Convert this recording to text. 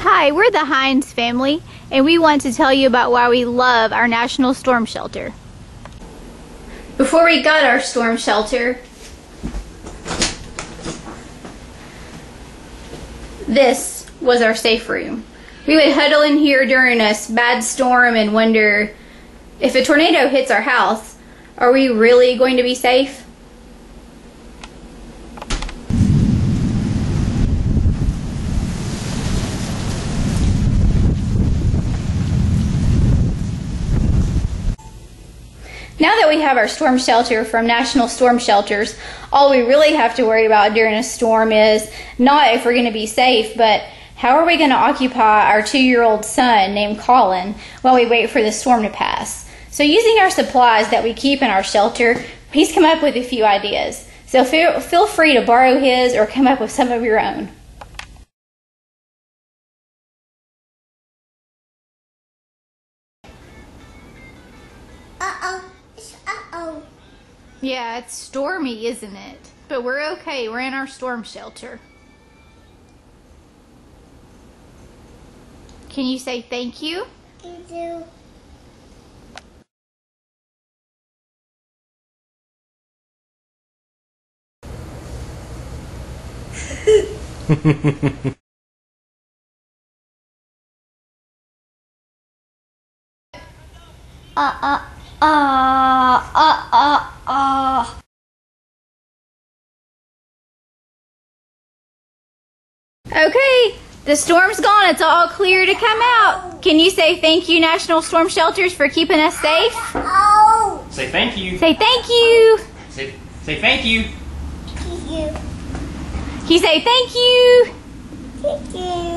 Hi, we're the Hines family, and we want to tell you about why we love our National Storm Shelter. Before we got our storm shelter, this was our safe room. We would huddle in here during a bad storm and wonder, if a tornado hits our house, are we really going to be safe? Now that we have our storm shelter from National Storm Shelters, all we really have to worry about during a storm is not if we're going to be safe, but how are we going to occupy our 2-year-old son named Colin while we wait for the storm to pass? So using our supplies that we keep in our shelter, he's come up with a few ideas. So feel free to borrow his or come up with some of your own. Yeah, it's stormy, isn't it? But we're okay. We're in our storm shelter. Can you say thank you? Thank you. Okay, the storm's gone. It's all clear to come out. Can you say thank you, National Storm Shelters, for keeping us safe? Say thank you. Say thank you. Say thank you. Thank you. Can you say thank you? Thank you.